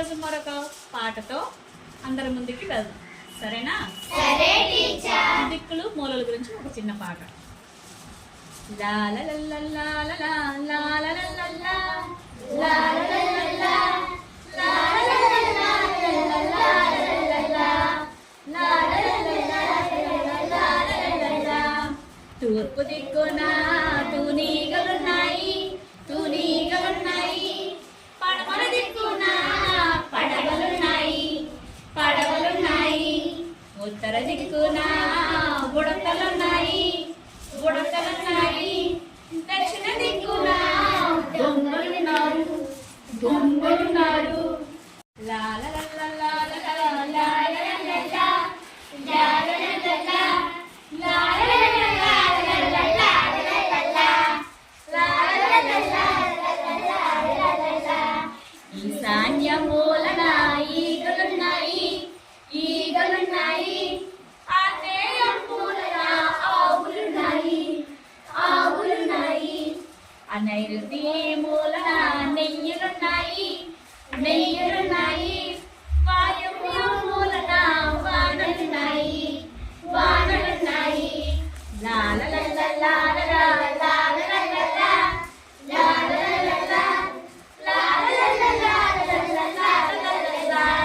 ఈరోజు మరొక పాటతో అందరి ముందుకి వెళ్దాం, సరేనా? సరే టీచర్. దిక్కులు మూలల గురించి ఒక చిన్న పాట. లా లా లా లా లా లా లా లా లా లా లా లా లా లా లా లా లా లా తూర్పు దిక్కున తూనీగలున్నాయి, తూనీగలున్నాయి. పడమర దిక్కున పడవలున్నాయి, పడవలున్నాయి. ఉత్తర దిక్కున బుడతలున్నాయి, బుడతలున్నాయి. దక్షిణ దిక్కున దొంగలున్నారు, దొంగలున్నారు. లా లా లా లా లా లా లా లా లా లా లా లా లా లా ఈశాన్య మూలన ఈగలున్నాయి, ఈగలున్నాయి. ఆగ్నేయ మూలన ఆవులున్నాయి, ఆవులున్నాయి. నైరుతి మూలన నెయ్యులున్నాయి, నెయ్యులున్నాయి. వాయువ్య మూలన వానలున్నాయి, వానలున్నాయి. లా లా లా లా లా